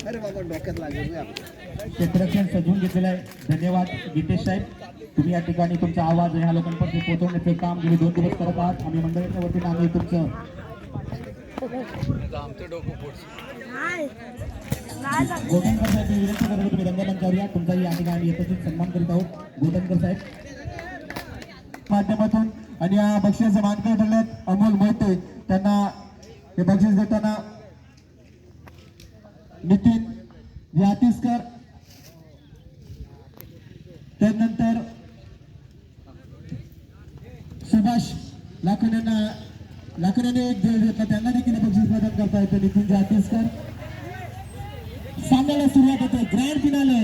अरे बाबा डोक्यात लागेल. क्षेत्ररक्षण सजवून घेतलेलं आहे. धन्यवाद गीतेश साहेब, तुम्ही या ठिकाणी तुमचा आवाज ह्या लोकांपर्यंत पोहोचवण्याचं काम तुम्ही 2 दिवस करत आहात. आम्ही मंडळाच्या वतीने आम्ही तुमचं गोटनकर साहेब विनंती करतो तुम्ही रंगमंचावर या. तुमचाही या ठिकाणी यथोचित सन्मान करीत आहोत गोटनकर साहेब माध्यमातून. आणि या बक्षिसाचे मानकरी ठरलेत अमोल मोहिते, त्यांना हे बक्षीस देताना नितीन यातिस्कर, त्यानंतर सुभाष लाखण्याने एक जय घेतला, त्यांना देखील बक्षीस प्रदान करता येते. नितीन यातिस्कर. सामन्याला सुरुवात होते. ग्रँड फिनाले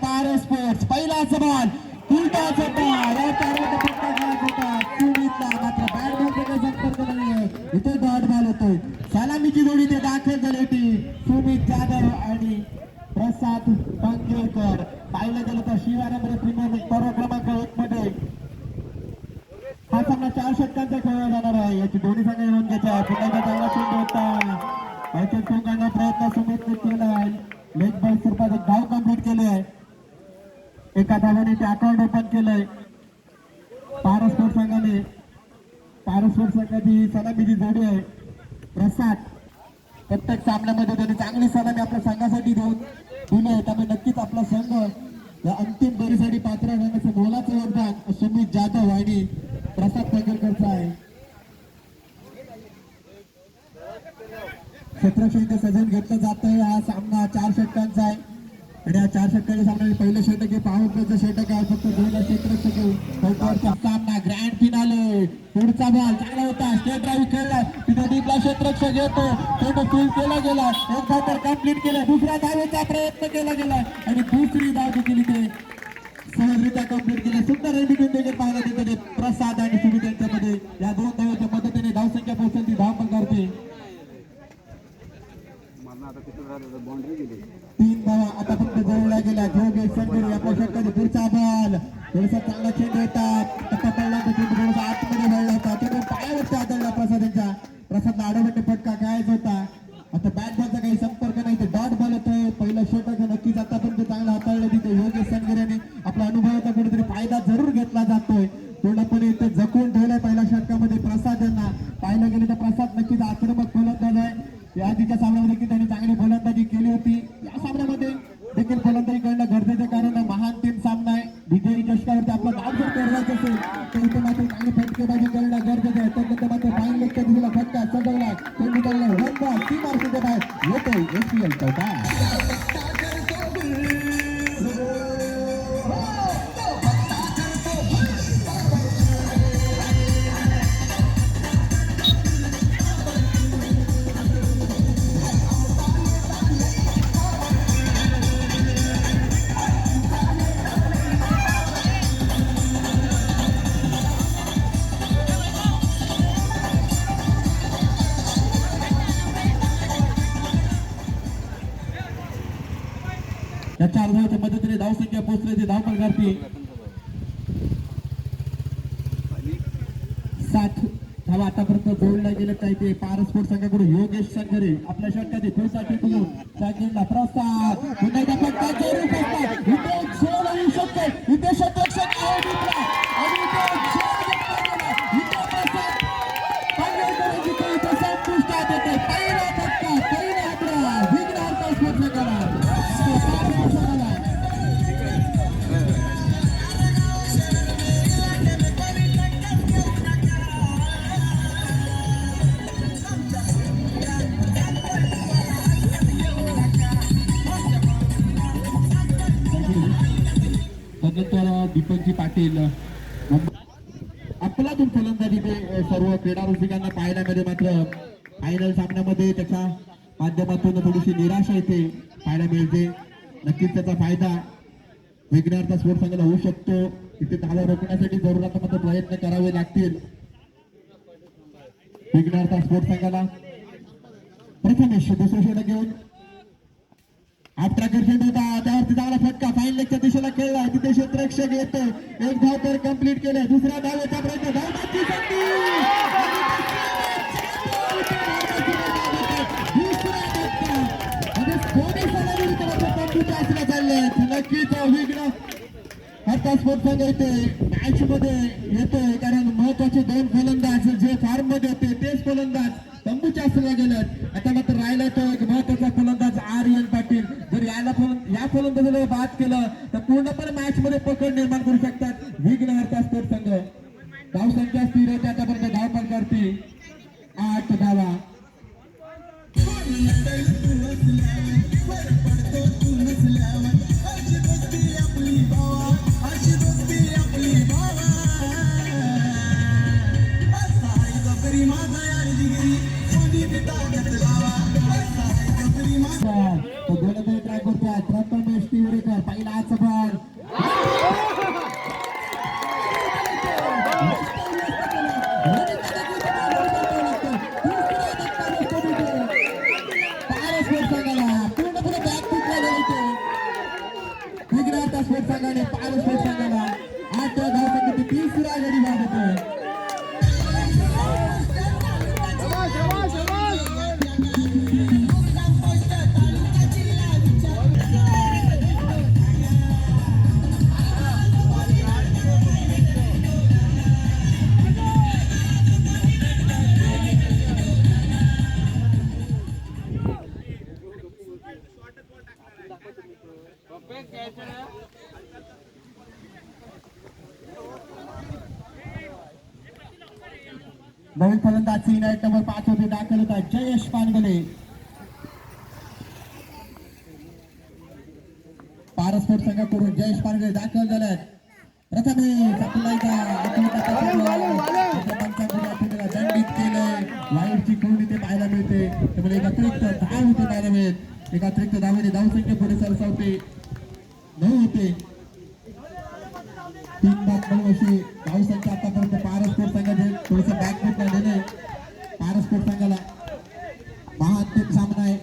पारो स्पोर्ट्स. पहिला सवाल उलटा चपा या चारमध्ये पट्टा खेळत होता सुमितला, मात्र बॅट बॉलचा काही संपर्क नाहीये. इथे डॉट बॉल होतोय. सलामीची जोडी ते दाखल झाली होती सुमित जाधव आणि प्रसाद पंगेकर. पाहिलं गेलं तर शिवानंबर प्रीमियर लीग पर्व क्रमांक 1 मध्ये हा सामना 4 षटकांचा खेळला जाणार आहे. याची दोन्ही संघ येऊन घेतात. पुन्हा चांगला चेंडू होता, याचे सोडण्याचा प्रयत्न सुमितने केला. लेग बाय स्वरूपात एक धाव कंप्लीट केले आहे. एका धावाने ते अकाउंट ओपन केलंय. पारस्पर संघाची सलामीची जोडी आहे. प्रसाद प्रत्येक सामन्यामध्ये त्यांनी चांगली सलामी आपल्या संघासाठी दिली आहे. त्यामुळे नक्कीच आपला संघ या अंतिम फेरीसाठी पात्र होण्याचं मोलाचं योगदान सुमित जाधव आणि प्रसाद पंगेकरचं आहे. क्षेत्ररक्षण सजवून घेतलं जात आहे. हा सामना 4 षटकांचा आहे आणि या 4 षटकांच्या सामन्याचे पहिलं षटक हे पाहुण्याचं षटक आहे. फक्त 2 क्षेत्ररक्षक सामना ग्रँड फिनाले. पुढचा बॉल चांगला होता, स्टेट ड्राईव्ह खेळला, तिथे डीपला क्षेत्ररक्षक येतो, चेंडू फील्ड केला गेला, एक धाव तर कंप्लीट केला, दुसऱ्या धावेचा प्रयत्न केला गेला आणि दुसरी धाव देखील इथे सहजरित्या कंप्लीट केली. सुंदर रनबिटून देखील पाहायला तिथे प्रसाद आणि सुमित यांच्यामध्ये या 2 धावांच्या मदतीने धावसंख्या पोहोचली, ती धाव पण करते. 3 धावा आता फक्त जोडल्या गेल्या. जोगेश संगोरे आपल्या षटकाचा पुढचा बॉल थोडासा चांगला चेंडू होता, टप्पा पडला तर चेंडू थोडासा आतमध्ये वळला होता, चेंडू पायावरती आदळला प्रसादला आडवटे फटका खेळायचा होता. आता बॅट बॉलचा काही संपर्क नाही, ते डॉट बॉल होतोय. पहिलं षटक नक्कीच आतापर्यंत चांगलं हाताळलं. तिथे योगेश संगोरेने आपला अनुभवाचा कुठेतरी फायदा जरूर घेतला जातोय. पूर्णपणे इथे जखून ठेवलाय पहिल्या षटकामध्ये प्रसाद यांना. पाहिलं गेलं तर प्रसाद नक्कीच आक्रमक फलंदाज आहे. या आधीच्या सामन्यामध्ये देखील त्यांनी चांगली फलंदाजी केली होती. या सामन्यामध्ये देखील फलंदाजी करणं गरजेचं, कारण महान 3 सामना आहे. विजयी चषकावरती आपलं नाव जर करायचं असेल तर इथे मात्र चांगली फटकेबाजी करणं गरजेचं आहे. त्यानंतर मात्र फाईन लेगच्या दिशेला फटका चढवला, चेंडू चालला, रन बॉल 3 मार्काच्या बाहेर येतोय SPL चौथा. या 4 धावांच्या मदतीने धावसंख्या पोहोचली, धाव पण करते. 7 धावा आतापर्यंत जोडल्या गेल्या पाहिजे. पारस्पोर्ट संघाकडून योगेश संगरे आपल्या षटकाचे पुढचा चेंडू साकेंडला प्रसाद, पुन्हा एकदा फटका जोडून बसतात. इथे एक झोल होऊ शकतो, इथे क्षेत्ररक्षक आहे दिसला आणि इथे एक झोल घेतला गेला. इथे प्रसाद पंगेकरांची काही इथे संपुष्टात येते. पहिला फटका, पहिला आकडा विघ्नार्थ स्पोर्ट संघाला. त्यानंतर दीपकजी पाटील आपल्यातून फलंदाजी सर्व क्रीडा रसिकांना पाहायला मिळते. मात्र फायनल सामन्यामध्ये त्याच्या माध्यमातून थोडीशी निराशा इथे पाहायला मिळते. नक्कीच त्याचा फायदा विघ्नार्थ स्पोर्ट संघाला होऊ शकतो. इथे धावा रोखण्यासाठी जरूर मात्र प्रयत्न करावे लागतील विघ्नार्थ स्पोर्ट संघाला. प्रथमेश दुसरं षटक घेऊन आक्रषण होता, त्यावरती चांगला फटका फाईन लेगच्या दिशेला खेळला. तिथे क्षेत्ररक्षक येतो, एक धाव तर कंप्लीट केलं. दुसऱ्या धावेचा प्रयत्न, धावण्याची संधी, दुसरा धक्का झाले नक्कीच विघ्न हरता स्पोर्ट संघ इथे मॅच मध्ये येतोय कारण महत्वाचे दोन फलंदाज जे फॉर्म मध्ये होते तेच फलंदाज तंबूच्या असला गेलेत. आता मात्र राहिला तो एक महत्वाचा फलंदाज आर्यन पाटील. जर या फलंदाजाला बाद केलं तर पूर्णपणे मॅच मध्ये पकड निर्माण करू शकतात विघ्न हरता स्पोर्ट संघ. धावसंख्या स्थिर होते आतापर्यंत धावपण करते 8 धावा. ट्राय करतोय प्रथमेश तिवरेकर पहिला आजचा बॉल पूर्णपणे बॅक गुजरात स्पोर्ट संघाने पारस स्पोर्ट संघाला 8 धावसंख्येची तिसरा गडी बाद होतोय. नवीन फलंदाज नाईट नंबर 5 मध्ये दाखल होता जयेश पानगले. पारस स्पोर्ट संघाकडून जयेश पानगले दाखल झाल्यात. प्रथमेश दंडित केलंय वाईटची खूण इथे पाहायला मिळते त्यामुळे एक अतिरिक्त धाव होते पाहायला मिळत. एक अतिरिक्त धावेने धावसंख्या पुढे सरसावते 9 होते. 3 बाद अशी धावसंख्या आतापर्यंत पारस स्पोर्ट संघाचे थोडस बॅकफूट झालेले. पारस स्पोर्ट संघाला महाअंतिम सामना आहे.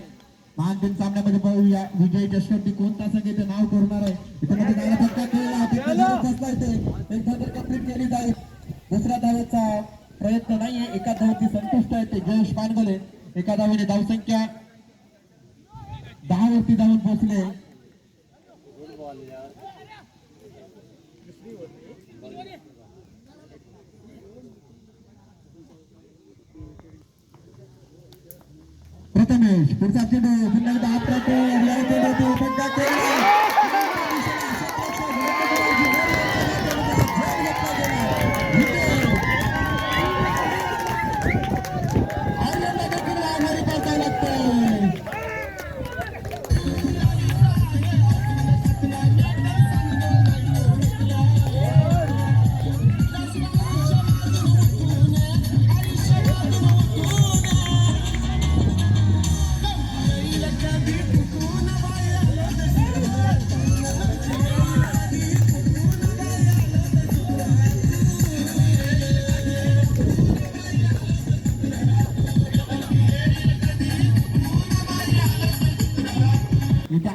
महाअंतिम सामन्यामध्ये पाहूया विजय जशवंती कोणता संघ इथे नाव करणार आहे. इथे मध्ये जायला फटका खेळला एक धाव कंप्लीट केली जाईल. दुसऱ्या धावेचा प्रयत्न नाहीये. एका धावेची संतुष्ट आहे ते जयेश पानगले. एका धावेने धावसंख्या 10 वरती धावून पोहोचले. प्रथमेश पुढचा चेंडू पुन्हा एकदा हात राहतो फटका केला.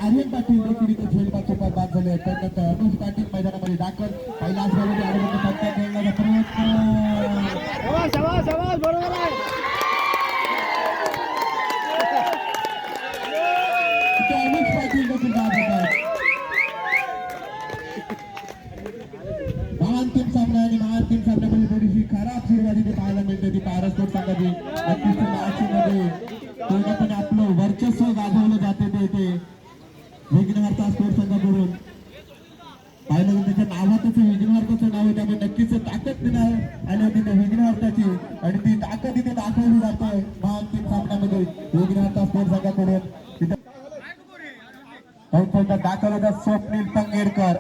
आर्यन पाटील देखील इथे खेळपाचे बाद झाले. त्यानंतर अनुज पाटील मैदानामध्ये दाखल. पहिलाच बॉलमध्ये फटका खेळण्याचा प्रयत्न अनुज पाटील देखील बाद होतात. महाअंतिम सामना आणि महाअंतिम सामन्यामध्ये थोडीशी खराब सुरुवात इथे पाहायला मिळते ती पारस स्पोर्ट संघाची. नक्कीच मॅचमध्ये पूर्णपणे आपलं वर्चस्व गाजवलं जाते ते इथे विघ्नहर्ता स्पोर्ट संघाकडून. पाहिलं त्याच्या नावातच विघ्नहर्ताचं नाव आहे त्यामुळे नक्कीच ताकद देणार आली होती विघ्नहर्ताची आणि ती ताकद इथे दाखवली जाते महाअंतिम सामन्यामध्ये विघ्नहर्ता स्पोर्ट संघाकडून. तिथे दाखल होता स्वप्नील पंगेरकर.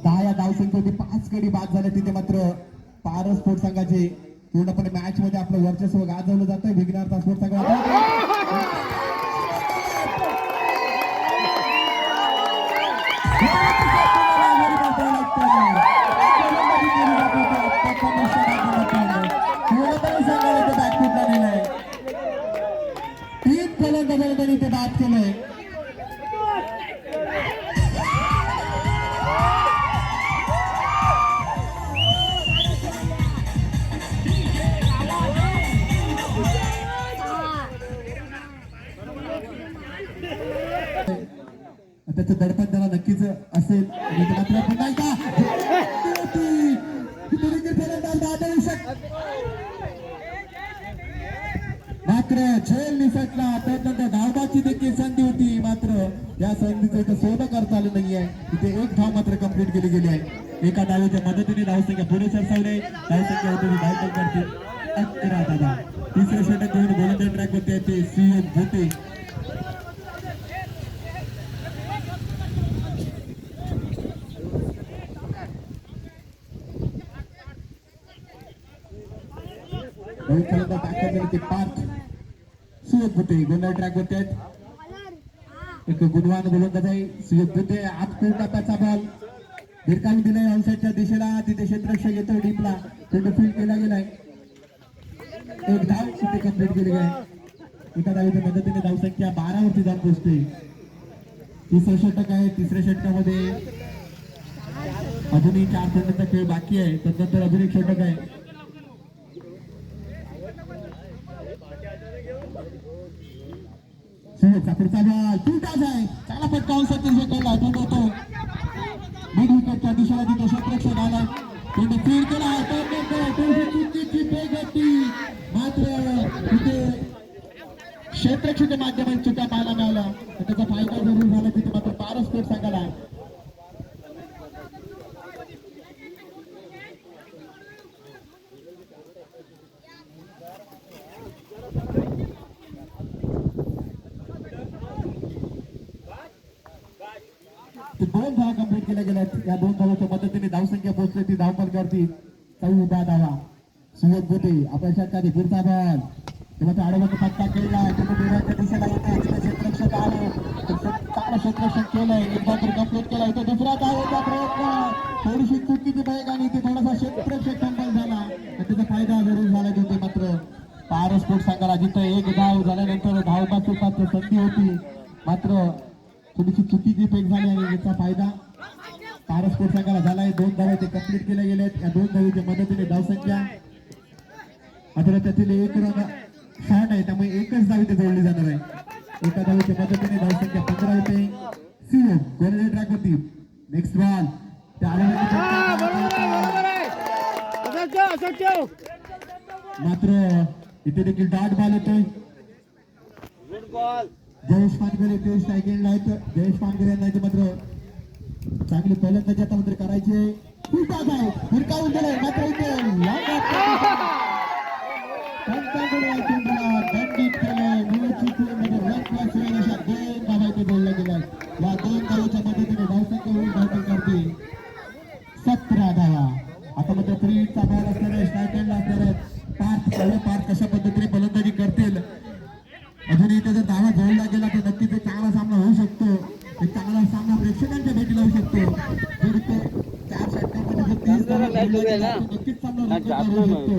दहा धावसंख्येची 5 गडी बाद झाले. तिथे मात्र पारस स्पोर्ट संघाचे पूर्णपणे मॅच मध्ये आपलं वर्चस्व गाजवलं जातं विघ्नहर्ता स्पोर्ट संघाला. तीन फलंदाजांनी ते बाद केलंय. त्याचं दडपण त्याला नक्कीच असेल आणि मात्र पुन्हा एकदा तिथे देखील फलंदाज बाद होऊ मात्र झेल निसटला. त्यानंतर धावबाची देखील संधी होती मात्र या संधीचं इथं सोनं करता आलं नाहीये. इथे एक धाव मात्र कंप्लीट केली गेली आहे. एका धावेच्या मदतीने धावसंख्या पुढे सरसावले. धावसंख्या होती धाव करते 11 दादा. तिसरे षटक घेऊन गोलंदाज ट्रॅक वरती आहेत ते सीएम भोटे. ते पार्थ सुयत भुते गोलंदाज ट्रॅक वरती आहेत. एक गुणवान गोलंदाज आहे सुयत भुते. आत पूर्ण त्याचा बॉल भिरकावून दिलाय ऑनसाईडच्या दिशेला. तिथे क्षेत्ररक्षक येतो डीपला फील्ड केला गेलाय. एक धाव तिथे कंप्लीट केली आहे. एका धावेच्या मदतीने धावसंख्या 12 वरती जाऊन पोहोचते. तिसरं षटक आहे. तिसऱ्या षटकामध्ये अजूनही 4 चेंडूचा खेळ बाकी आहे. त्यानंतर अजून एक षटक आहे. पुढचा बॉल टूटाच आहे. चांगला फटका ऑनसाईड केला होतो मिड विकेटच्या दिशेला तिथे क्षेत्ररक्षक आलाय. त्यांनी फील्ड केला मात्र तिथे क्षेत्ररक्षक माध्यमात चुका पाहायला मिळाला. त्याचा फायदा जरूर झाला. तिथे मात्र पारस्पोर्ट सांगायला दोन धावा कंप्लीट केल्या गेल्या. या दोन धावाच्या मदतीने धावसंख्या पोहोचली ती धावफलकावरती 14 धावा. सुयत भोटे आपल्या षटकाने पुढचा बॉल तेव्हा आडवत फटका केला. तिथे दिशेला येते. क्षेत्ररक्षक आले. चांगला क्षेत्ररक्षक केलंय. एक धाव कंप्लीट केला. इथे दुसरा धावेचा प्रयत्न थोडीशी चुकीची बॅग आणि इथे थोडासा क्षेत्ररक्षक फंबल झाला. त्याचा फायदा जरूर झाला. तिथे मात्र पारस्पोर्ट सांगायला जिथं एक धाव झाल्यानंतर धावबाची संधी होती मात्र थोडीशी चुकीची फेक झाली आणि याचा फायदा पारस्पोर्ट संघाला झालाय. 2 धावे ते कंप्लीट केले गेले आहेत. या 2 धावेच्या मदतीने धावसंख्या मात्र त्यातील एक रन शॉर्ट आहे त्यामुळे एकच धाव इथे जोडली जाणार आहे. एका धावेच्या मदतीने धावसंख्या 15 होते. सीएम गोलंदाज ट्रॅक वरती नेक्स्ट बॉल मात्र इथे देखील डॉट बॉल येतोय. जयेश पानगरे ते स्ट्रायकिंगला आहेत. जयेश पानगरे यांना मात्र चांगली फलंदाजी आता मात्र करायची. फिरकावून दिलंय मात्र इथे दंडित केलंय. दोन धावा इथे बोलला गेलाय. या 2 धावाच्या मदतीने धावसंख्या होईल धावपल करते 17 धावा. आता मात्र फ्रीचा बॉल असणार आहे. स्ट्रायकिंगला असणार आहे. पार्थ कशा पद्धतीने फलंदाजी करतील. अजूनही इथे जर धावा जोडला गेला तर नक्कीच एक चांगला सामना होऊ शकतो. एक चांगला सामना प्रेक्षकांच्या भेटीला होऊ शकतो. जर इथे 4 षटकांमध्ये जर 30 धावा जोडल्या गेल्या तर नक्कीच सामना होऊ शकतो.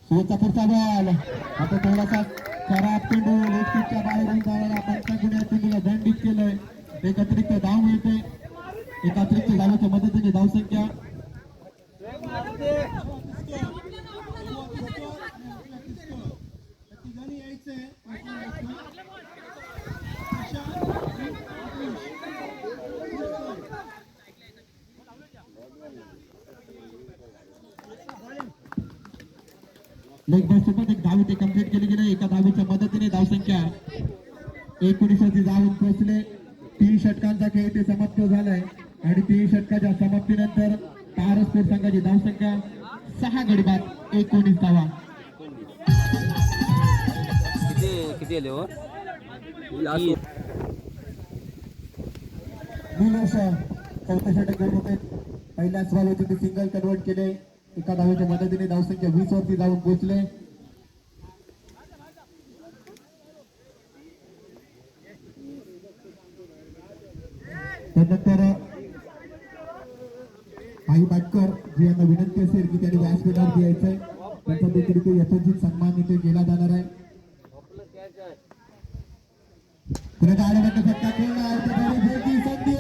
सुयतचा पुढचा बॉल आता थोडासा खराब चेंडू लेफ्टच्या बाहेरून जायला पंचांकडे चेंडूला दंडित केलंय. एक अतिरिक्त धाव मिळते. एक अतिरिक्त धावाच्या मदतीने धावसंख्या लेग बॉल सोबत एक धाव ते कंप्लीट केली गेली. एका धावेच्या मदतीने धावसंख्या 19 जाऊन पोहोचले. 3 षटकांचा खेळ ते समाप्त झालाय आणि 3 षटकाच्या समाप्तीनंतर पारस्पोर्ट संघाची धावसंख्या 6 गडी बाद 19 धावा. किती आले हो चौथं षटक घेऊन होते. पहिल्याच बॉल होते ते सिंगल कन्वर्ट केले. एका धावेच्या मदतीने धावसंख्या 20 वरती जाऊन पोहोचले. त्यानंतर आई पाटकर जी यांना विनंती असेल की त्यांनी व्यासपीठावरती यायचंय त्यांचा देखील इथे यथोचित सन्मान इथे केला जाणार आहे. फटका खेळला संधी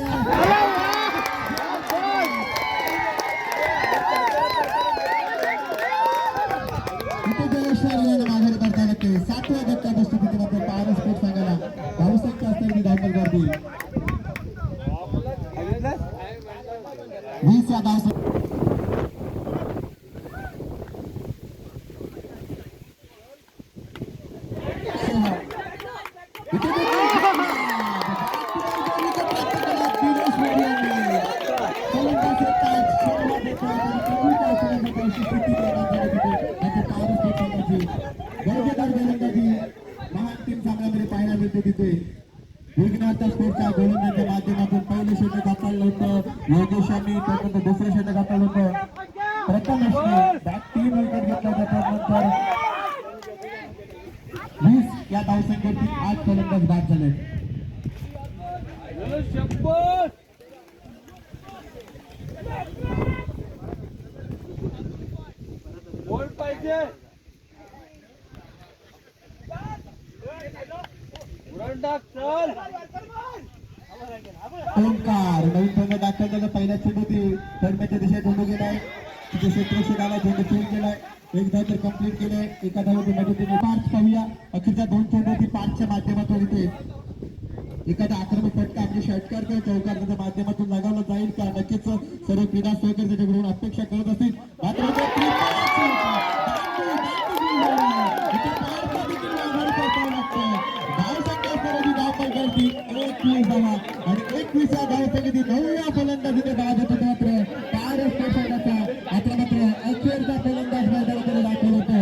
माघारी करता लागते. 7व्या धक्का बसतो तिथे मात्र पारस्पोर्ट सांगायला गोलंदाजी महान टीम सामन्यामध्ये पाहायला मिळते तिथे विघ्नार्थ स्पोर्टच्या गोलंदाजीच्या माध्यमातून पहिलं षटक हाताळलं होतं योगेश यांनी, त्यानंतर दुसरं षटक हाताळलं होतं प्रथमेशने. बॅट 3 विकेट घेतला होता. त्यानंतर 20 या धावसंख्येवरती 8 फलंदाज बाद झाले. ओंकार नवीन संघ दाखल झाला. पहिला चेंडू थर्डमॅचच्या दिशेत झेंडू गेलाय. तिथे क्षेत्रक्षक आला, झेंडू फील्ड केलाय. एक धाव तर कंप्लीट केलंय. एका धावती मदतीने पार्च पाहूया. अखेरच्या 2 चेंडू पार्चच्या माध्यमातून इथे एखादा आक्रमक फटका आपली षटकार किंवा चौकारच्या माध्यमातून लगावला जाईल का, नक्कीच सर्व क्रीडा सहकारी त्याच्याकडून अपेक्षा करत असतील. मात्र धावसंख्या 21 धावा आणि 21व्या धावसंख्येची 9व्या फलंदाजीने बाद होतो. मात्र पारस पेशाचा मात्र अखेरचा फलंदाज मैदानाकडे दाखल होतो.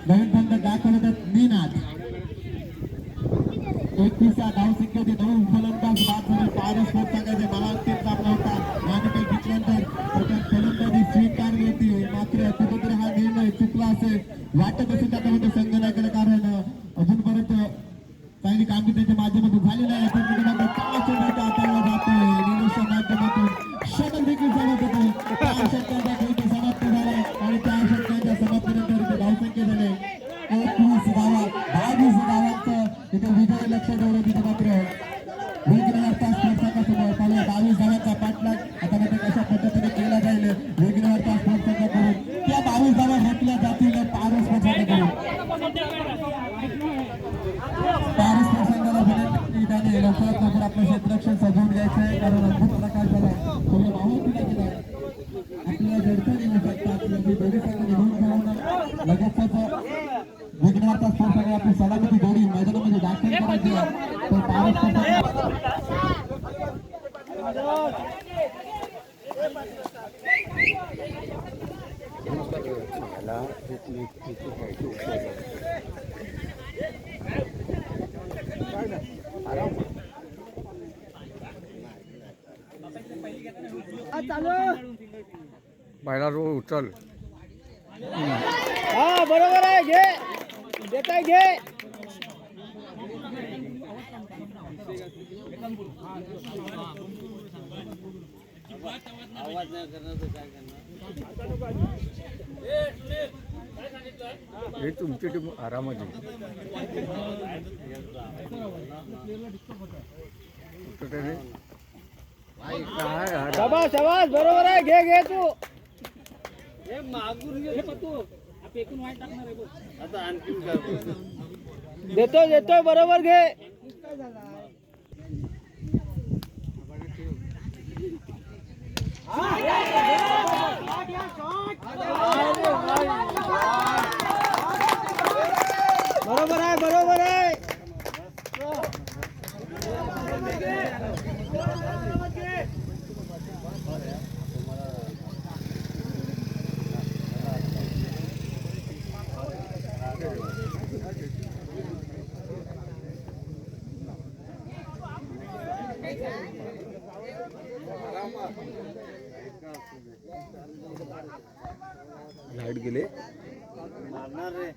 नवीन फलंदाज दाखल होतात मीनाथ. 21व्या धावसंख्येचे 9 फलंदाज बाद झाले. पारस सांगायचे महान टीम सामना होता. नाणेफेक जिंकल्यानंतर फलंदाजी स्वीकारली होती. मात्र कुठेतरी हा निर्णय चुकला असेल वाटत असेल त्याच्यामध्ये संघनायकाला, कारण अजूनपर्यंत चांगली कामगिरी त्यांच्या माध्यमातून झाली नाही. हाताळला जातोय निलेशच्या माध्यमातून षटक देखील समाप्त होते. 4 षटकांचा खेळ समाप्त झाला आणि 4 षटकांच्या समाप्तीनंतर धावसंख्या झाले 21 धावा. 22 धावांचं तिथे विजय लक्ष ठेवलं. तिथे मात्र वेगवेगळ्या स्पर्धकासमोर पाहूया 22 धावांचा पाठलाग आता मात्र कशा पद्धतीने केला जाईल वेगवेगळ्या स्पर्धकाकडून. त्या 22 धावा घेतल्या जातील पारस स्पर्धकाकडून. पारस स्पर्धकाला विनंती त्याने लवकरात लवकर आपलं क्षेत्ररक्षण सजवून घ्यायचं आहे, कारण अद्भुत प्रकार झाला. सगळं माहोल केला आपल्याला जडचणी होऊ शकतात. दोन्ही संघ निघून जाऊन लगेचच विघ्नार्थ स्पोर्ट्स आपली सलामती जोडी मैदानामध्ये दाखल करायची आहे. तर पारस बायला रो उचल. हा बरोबर आहे. घे देताय घे. आवाज नाही करणार तर काय करणार. हे तुमची टीम आरामात शाबास शाबास बरोबर आहे. घे घे तू हे मागून घे तू फेकून वाईट टाकणार आहे बघ. आता आणखीन देतो देतो बरोबर घे. बरोबर आहे बरोबर आहे. लाईट गेले. मारणार रे.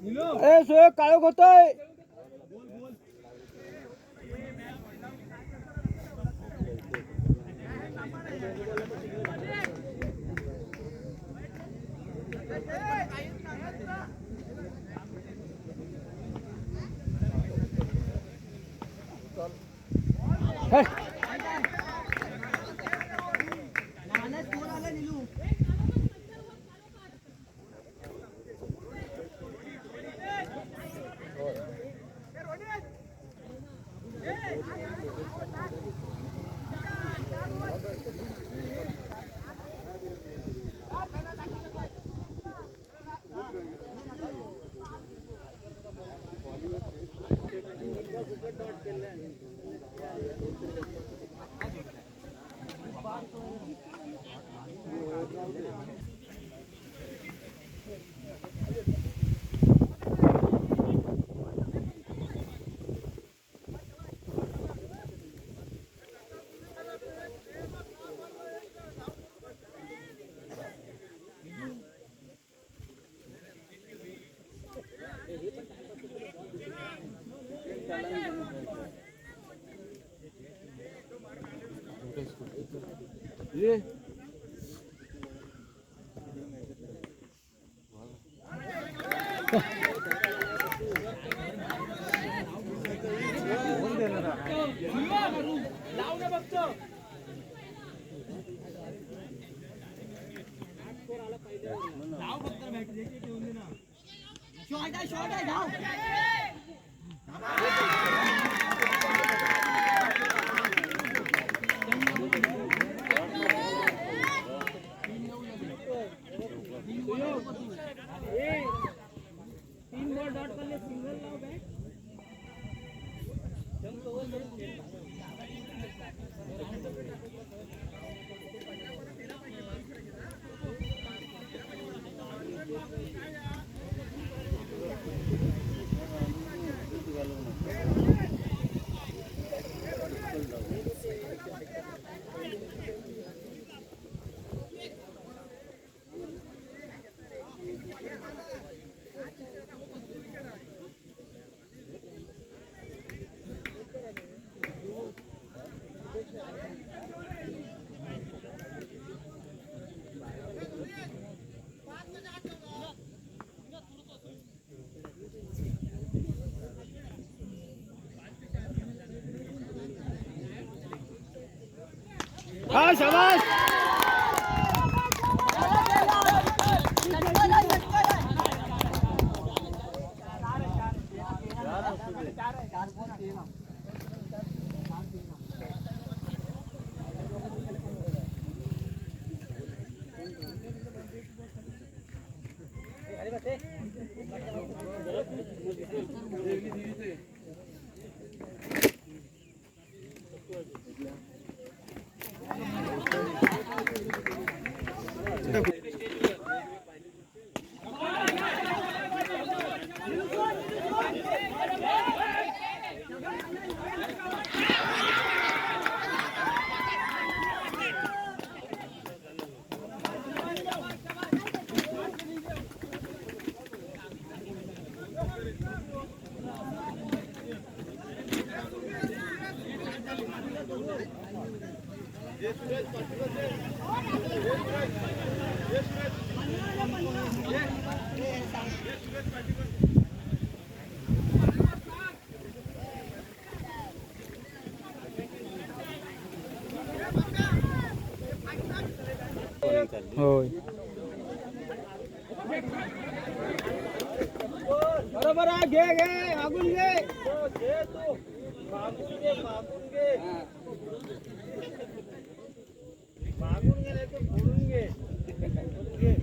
ए सोय काळोख होतोय. हाँ शाबाश. होय बरोबर आहे. घे घे मागून घे. घे तू मागून घे मागून घे मागून घे नाही तर फोडून घे. घे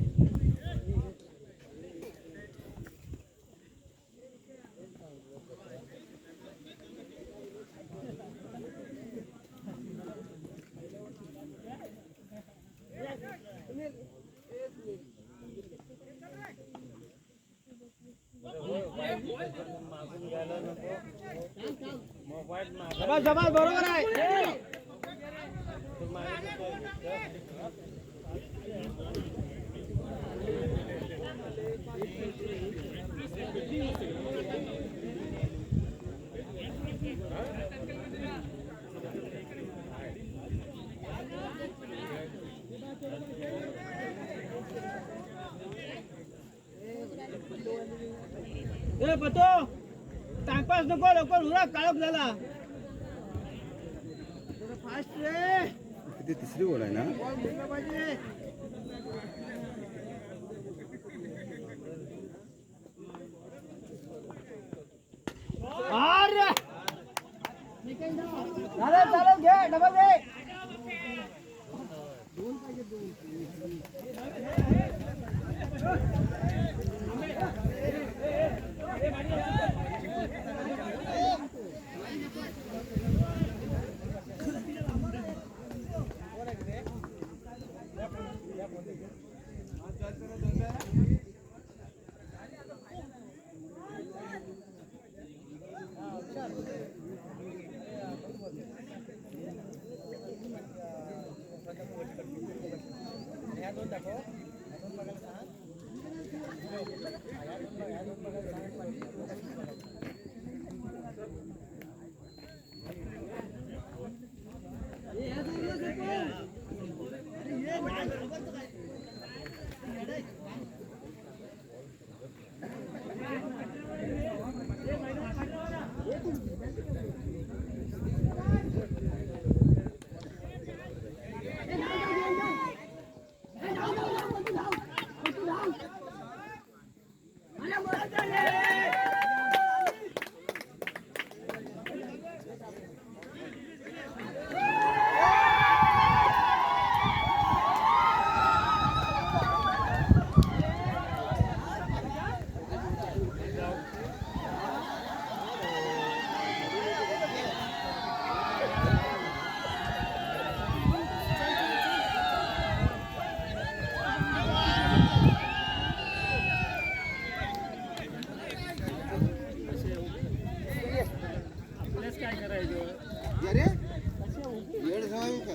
शाबास शाबास बरोबर आहे. ए पतो टाइमपास नको लवकर उरा काळप झाला फास्ट रे किती तिसरी गोल आहे ना अरे चालेल घे डबल घे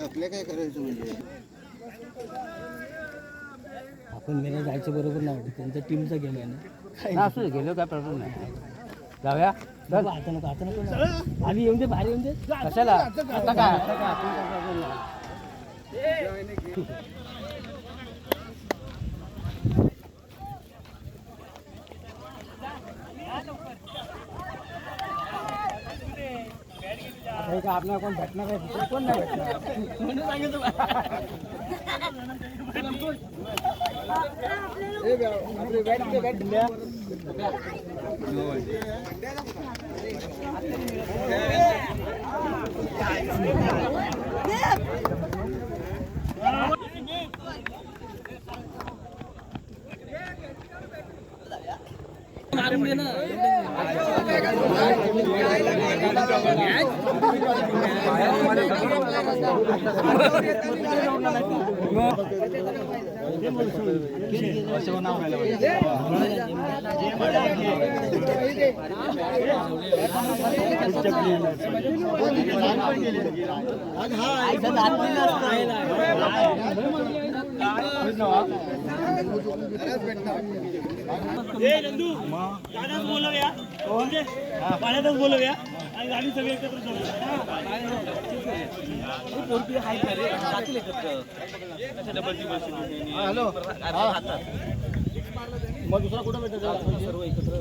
आपल्या काय करायचं म्हणजे आपण मेरा जायचं बरोबर नाही वाटत त्यांच्या टीमचा गेम आहे ना असू गेलो काय प्रॉब्लेम नाही जाऊया आता नको आधी येऊन दे बाहेर येऊन दे कशाला आता काय आपल्याला कोण भेटणार आहे कोण नाही भेटणार म्हणून सांगितलं मारून दे ना बोलूया म्हणजे पाण्यातच बोलूया आणि गाडी सगळे एकत्र हॅलो मग दुसरा कुठं भेटायचं सर्व एकत्र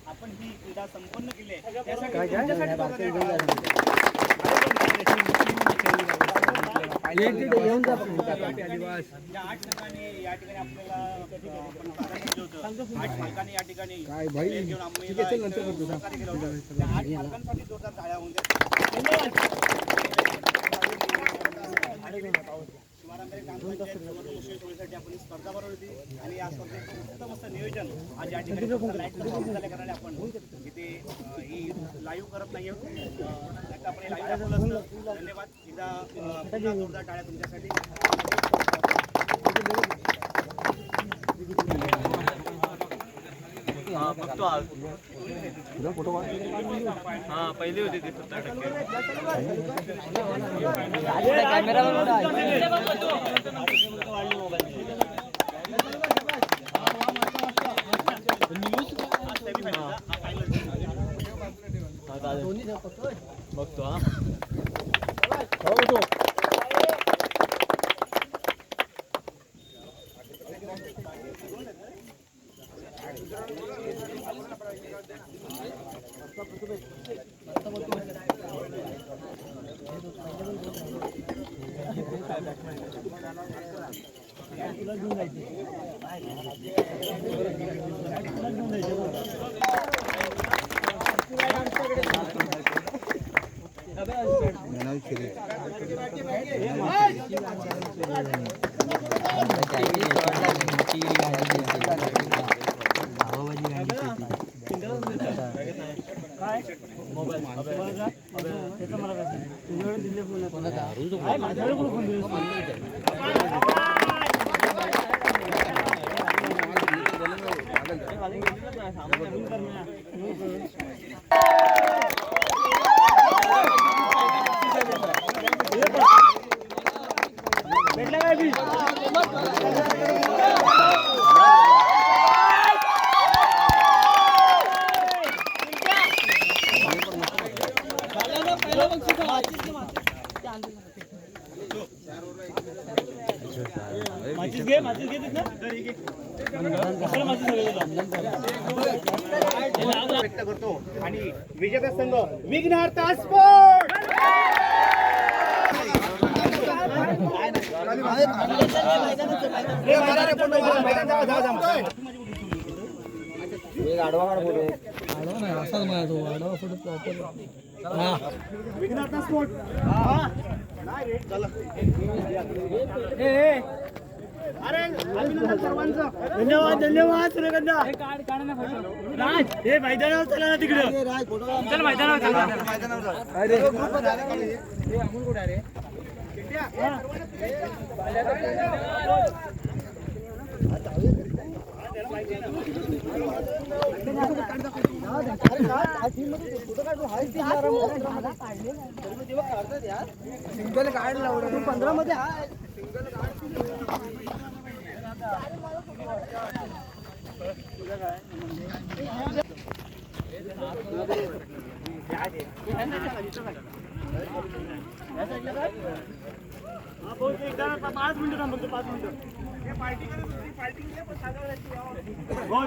आपण ही क्रीडा संपन्न केली येऊन जा या ठिकाणी आपल्याला आठ मालकांनी या ठिकाणी घेऊन आम्ही सहकार्य केलं होतं. त्या आठ मालकांसाठी जोरदार टाळ्या होऊन द्या. सोयीसाठी आपण स्पर्धा भरवली होती आणि या स्पर्धेचं उत्तम असं नियोजन आज या ठिकाणी करणारे आपण इथे ही लाईव्ह करत नाही आपण लाईव्ह दाखवलं असतं. धन्यवाद. एकदा पुन्हा जोरदार टाळ्या तुमच्यासाठी. पहिली होती ती 70% बघतो. व्यक्त करतो आणि विजेता संघ विघ्नहर्ता स्पोर्ट विघ्नहर्ता स्पोर्ट अरे अभिनंदन सर्वांचं धन्यवाद धन्यवाद सूर्यगंधा राज हे मैदानावर चला ना तिकडे चल मैदानावर चला अरे अमोल कुठे अरे सिंगल काढला 15 मध्ये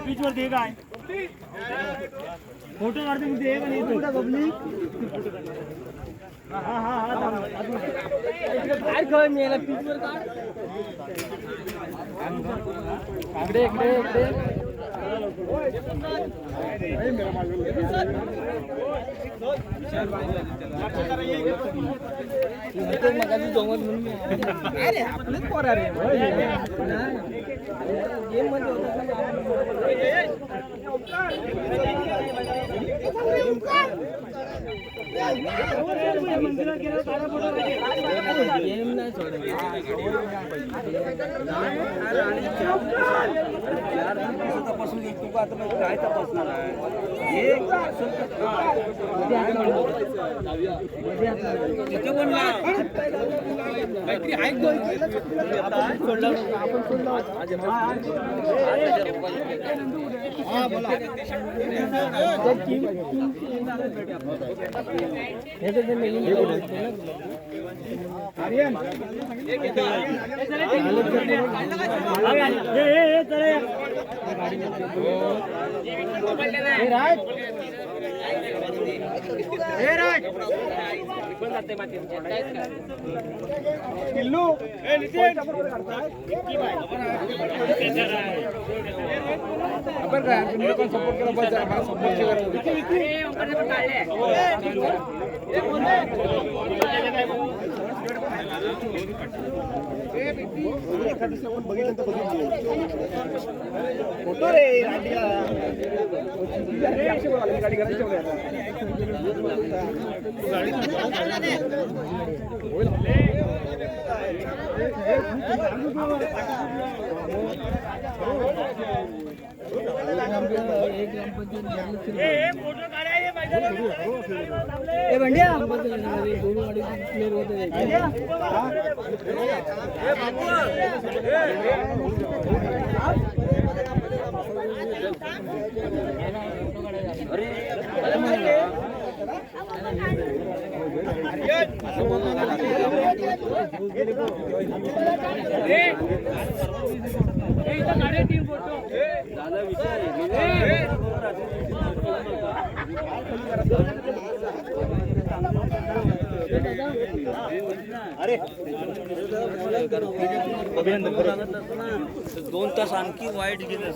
पिच वर दे काय फोटो काढते मी दे बबली बाहेर खेळ मी पिच वर काढ इकडे इकडे इकडे आपलेच पोर रे गेम मध्ये गेम नाही तपासून तू आता काय तपासणार आहे सपोर्ट फोटो रे गाडी दोन तास आणखी वाईट गेलं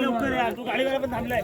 लवकर यार, तू गाडीवर पण थांबलाय.